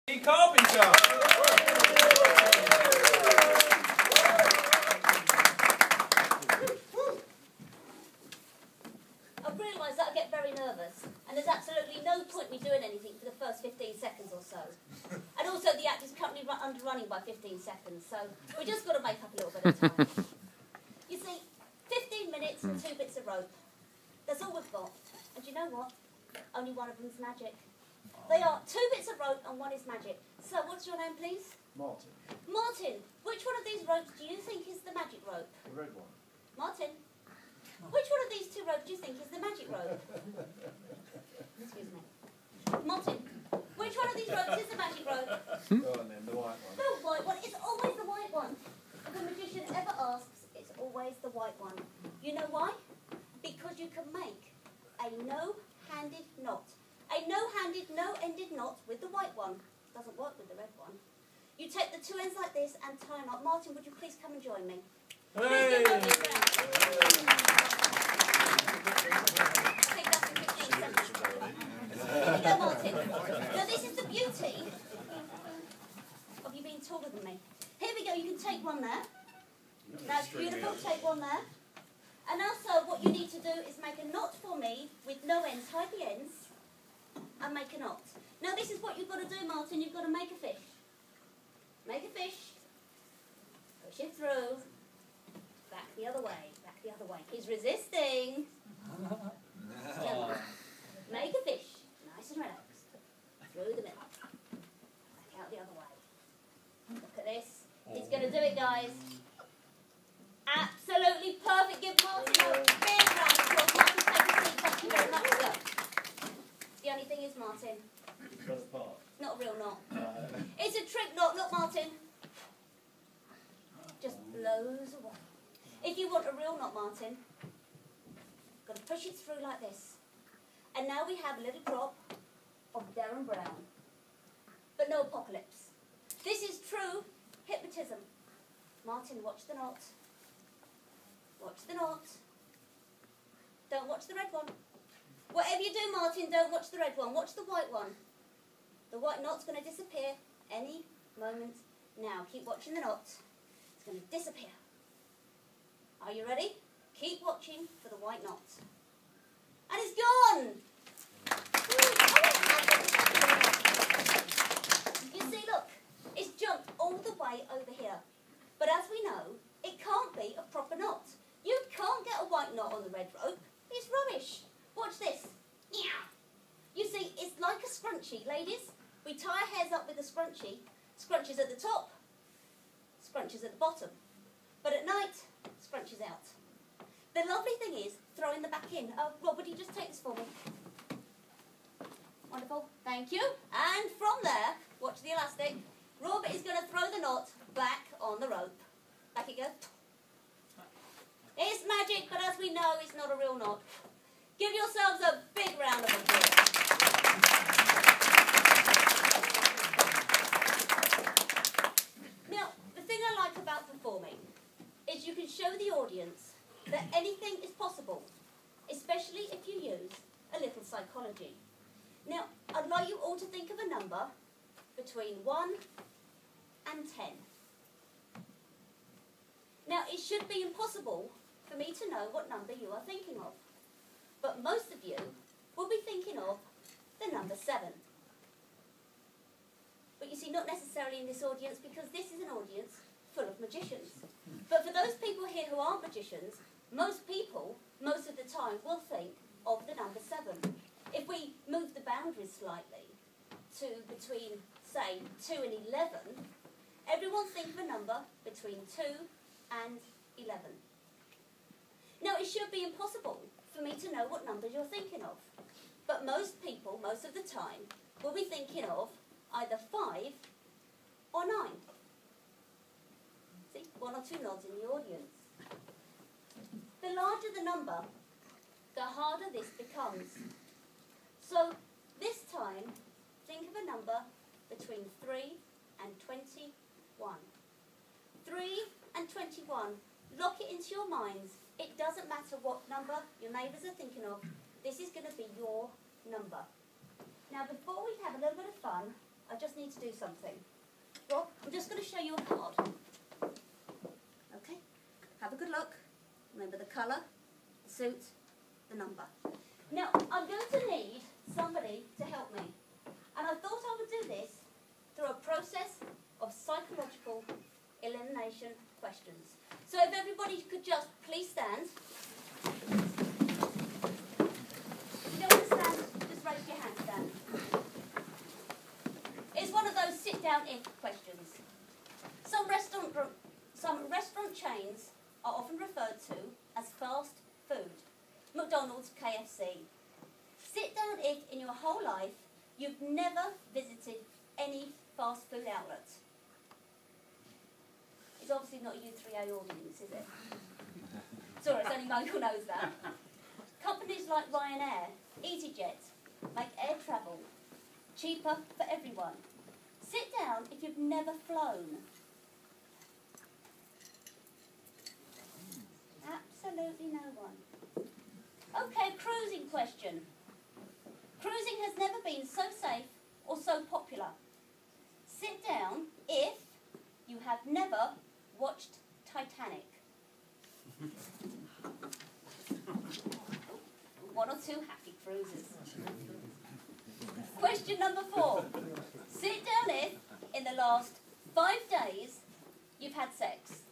Carpenter. I've realised that I get very nervous, and there's absolutely no point me doing anything for the first 15 seconds or so. And also the act is currently underrunning by 15 seconds, so we just got to make up a little bit of time. You see, 15 minutes and 2 bits of rope. That's all we've got. And do you know what? Only one of them's magic. They are 2 bits of rope and 1 is magic. So what's your name, please? Martin. Martin, which one of these ropes do you think is the magic rope? The red one. Martin, which one of these 2 ropes do you think is the magic rope? Excuse me. Martin, which one of these ropes is the magic rope? Go on then, the white one. The white one. It's always the white one. If a magician ever asks, it's always the white one. You know why? Because you can make a no-handed knot. A no-handed, no-ended knot with the white one. Doesn't work with the red one. You take the 2 ends like this and tie a knot. Martin, would you please come and join me? Please give Martin a round. I think that's in 15 seconds. Here you go, Martin. Now this is the beauty of you being taller than me. Here we go, you can take one there. That's beautiful, take one there. And also what you need to do is make a knot for me with no ends, hide the ends, and make a knot. Now this is what you've got to do, Martin, you've got to make a fish. Make a fish, push it through, back the other way, back the other way. He's resisting. Make a fish, nice and relaxed, through the middle, back out the other way. Look at this, he's going to do it, guys. Absolutely perfect. Give Martin a big round of applause. Martin, take a seat. Thank you very much, sir. The only thing is, Martin, not a real knot. It's a trick knot. Look, Martin. Just blows away. If you want a real knot, Martin, got to push it through like this. And now we have a little drop of Darren Brown. But no apocalypse. This is true hypnotism. Martin, watch the knot. Watch the knot. Don't watch the red one. Whatever you do, Martin, don't watch the red one. Watch the white one. The white knot's going to disappear any moment now. Keep watching the knot. It's going to disappear. Are you ready? Keep watching for the white knot. And it's gone! You see, look, it's jumped all the way over here. But as we know, it can't be a proper knot. You can't get a white knot on the red rope. It's rubbish. Watch this. You see, it's like a scrunchie, ladies. We tie our hairs up with a scrunchie. Scrunchies at the top, scrunchies at the bottom. But at night, scrunchies out. The lovely thing is throwing them back in. Oh, Rob, would you just take this for me? Wonderful. Thank you. And from there, watch the elastic. Rob is going to throw the knot back on the rope. Back it goes. It's magic, but as we know, it's not a real knot. Give yourselves a big round of applause. Now, the thing I like about performing is you can show the audience that anything is possible, especially if you use a little psychology. Now, I'd like you all to think of a number between 1 and 10. Now, it should be impossible for me to know what number you are thinking of. But most of you will be thinking of the number 7. But you see, not necessarily in this audience, because this is an audience full of magicians. But for those people here who aren't magicians, most people, most of the time, will think of the number 7. If we move the boundaries slightly to between, say, 2 and 11, everyone think of a number between 2 and 11. Now, it should be impossible for me to know what numbers you're thinking of. But most people, most of the time, will be thinking of either 5 or 9. See, 1 or 2 nods in the audience. The larger the number, the harder this becomes. So, this time, think of a number between 3 and 21. 3 and 21. Lock it into your minds. It doesn't matter what number your neighbours are thinking of. This is going to be your number. Now, before we have a little bit of fun, I just need to do something. Rob, I'm just going to show you a card. Okay? Have a good look. Remember the colour, the suit, the number. Now, I'm going to need somebody to help me. And I thought I would do this through a process of psychological elimination questions. So if everybody could just please stand. If you don't understand, just raise your hand, stand. It's one of those sit-down-if questions. Some restaurant chains are often referred to as fast food. McDonald's, KFC. Sit down if in your whole life you've never visited any fast food outlet. It's obviously not a U3A audience, is it? Sorry, it's only Michael knows that. Companies like Ryanair, EasyJet make air travel cheaper for everyone. Sit down if you've never flown. Absolutely no one. Okay, cruising question. Cruising has never been so safe or so popular. Sit down if you have never watched Titanic. One or two happy cruisers. Question number 4. Sit down if, in the last 5 days, you've had sex.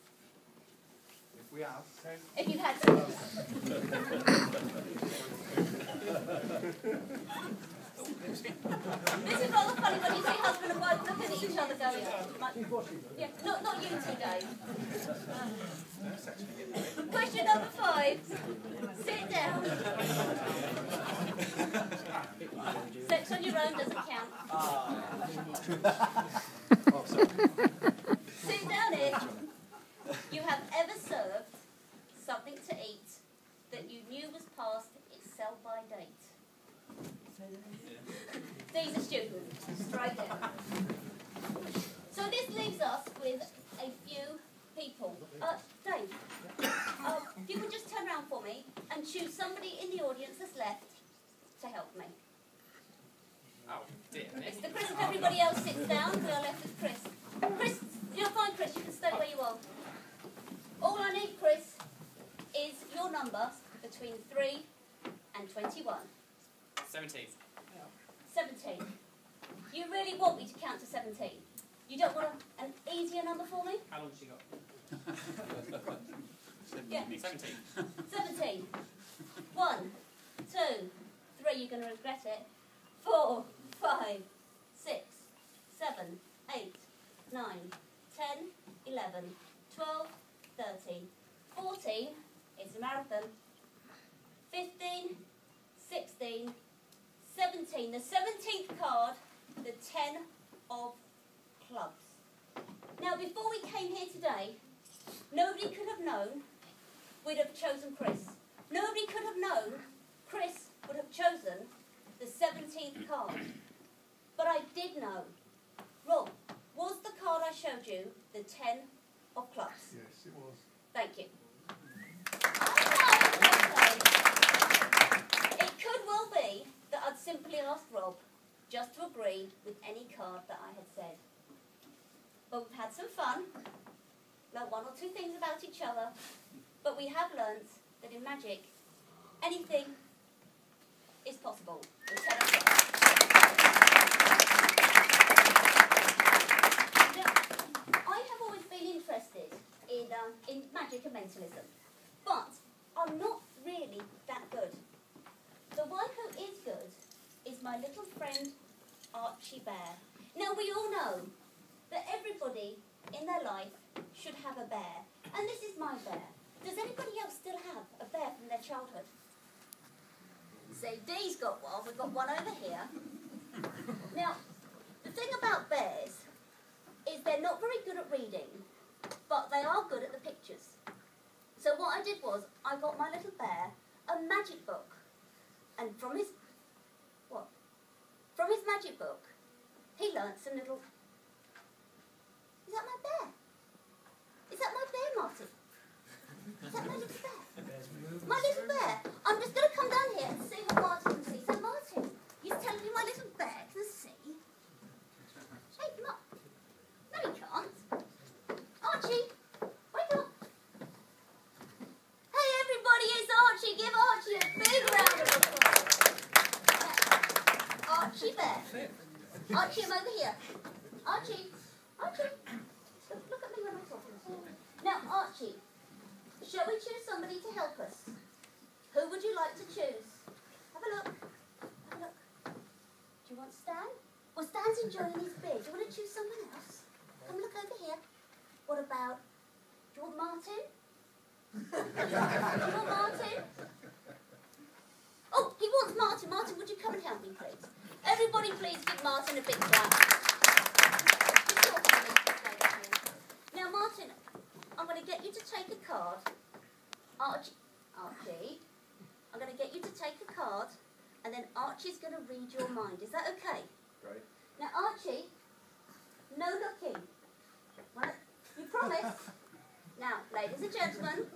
If we have sex. If you've had sex. This is rather funny when you see husband and wife looking at each other going, yeah, not you two, Dave. Question number 5. Sit down. Sex on your own doesn't count. Sit down if you have ever served something to eat that you knew was past its sell-by date. These are students, straight down. So this leaves us with a few people. Dave, if you would just turn around for me and choose somebody in the audience that's left to help me. Oh, dear. It's the Chris. If everybody else sits down, we are left with Chris. Chris, you're fine, Chris. You can stay where you are. All I need, Chris, is your number between 3 and 21. 17. 17. You really want me to count to 17? You don't want an easier number for me? How long has she got? Yeah. 17. 17. 1, 2, 3. You're going to regret it. 4, 5, 6, 7, 8, 9, 10, 11, 12, 13, 14. It's a marathon. 15, 16, 17. The 17th card, the 10 of clubs. Now, before we came here today, nobody could have known we'd have chosen Chris. Nobody could have known Chris would have chosen the 17th card. But I did know. Rob, was the card I showed you the 10 of clubs? Yes, it was. Thank you. It could well be that I'd simply asked Rob just to agree with any card that I had said. But we've had some fun, learned 1 or 2 things about each other, but we have learnt that in magic, anything is possible. The 10 of clubs. Now, I have always been interested in magic and mentalism, but I'm not really that good. The one who is good is my little friend Archie Bear. Now we all know that everybody in their life should have a bear, and this is my bear. Does anybody else still have a bear from their childhood? So Dee's got one, we've got one over here. Now, the thing about bears is they're not very good at reading, but they are good at the pictures. So what I did was, I got my little bear a magic book. And from his magic book, he learnt some little... Is that my bear? Is that my bear, Martin? Is that my little bear? My little bear. I'm just going to come down here and see what Martin can see. So Martin, he's telling me my little bear can see. Archie, Archie, look at me when I'm talking to you. Now, Archie, shall we choose somebody to help us? Who would you like to choose? Have a look. Have a look. Do you want Stan? Well, Stan's enjoying his beer. Do you want to choose someone else? Come look over here. What about, do you want Martin? Do you want Martin? Oh, he wants Martin. Martin, would you come and help me, please? Everybody, please give Martin a big clap. Now, Martin, I'm going to get you to take a card. Archie, I'm going to get you to take a card, and then Archie's going to read your mind. Is that okay? Great. Now, Archie, no looking. You promise? Now, ladies and gentlemen,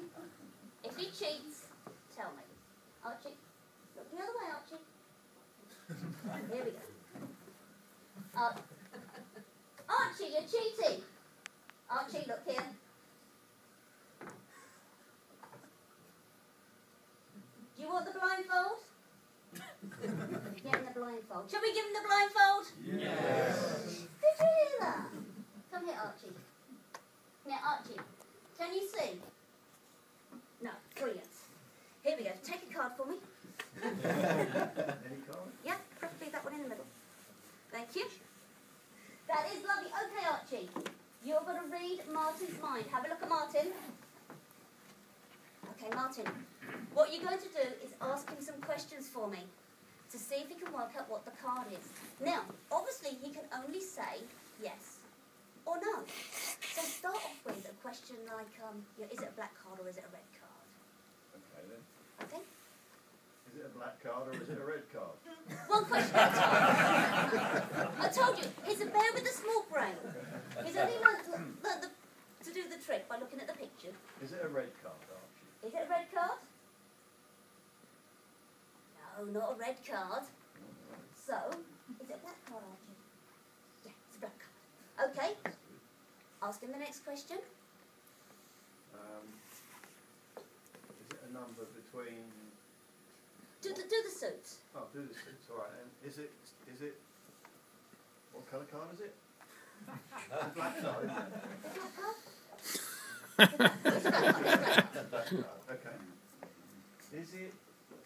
if he cheats, tell me. Archie, look the other way, Archie. Here we go. Archie, you're cheating. Archie, look here. Do you want the blindfold? Give him the blindfold. Shall we give him the blindfold? Yes. Did you hear that? Come here, Archie. Now, Archie, can you see? No, brilliant. Here we go. Take a card for me. Any card? Yeah, preferably that one in the middle. Thank you. That is lovely. Okay, Archie, you're going to read Martin's mind. Have a look at Martin. Okay, Martin, what you're going to do is ask him some questions for me to see if he can work out what the card is. Now, obviously, he can only say yes or no. So start off with a question like, is it a black card or is it a red card? Okay then. Okay? Is it a black card or is it a red card? One question at a time. I told you, he's a bear with a small brain. He's only learned to do the trick by looking at the picture. Is it a red card, Archie? Is it a red card? No, not a red card. So, is it a black card, Archie? Yeah, it's a black card. Okay. Ask him the next question. Is it a number between... Do the suits. Oh, do the suits, alright. And is it... What colour card is it? It's a black card, isn't it? The black card? It's a black card. It's a black card. Black card, okay. Is it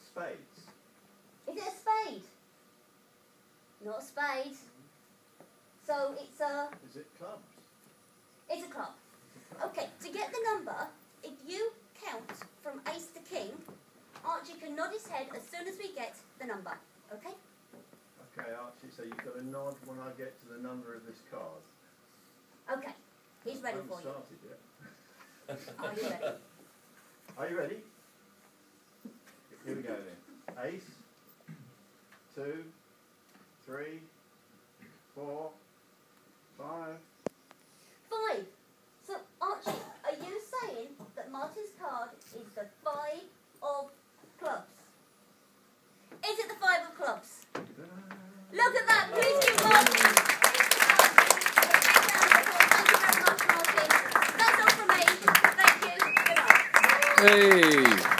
spades? Is it a spade? Not a spade. So it's a... Is it clubs? It's a club. Okay, to get the number, if you count from ace to king, Archie can nod his head as soon as we get the number. Okay? Okay, Archie, so you've got to nod when I get to the number of this card. Okay, he's ready for you. I haven't started yet. Are you ready? Are you ready? Here we go then. Ace, 2, 3, 4, 5. 5. So, Archie, are you saying that Martin's card is the 5 of clubs? Is it the 5 of clubs? Look at that! Please give Martin. Thank you very much, Martin. That's all from me. Thank you. Good night. Hey!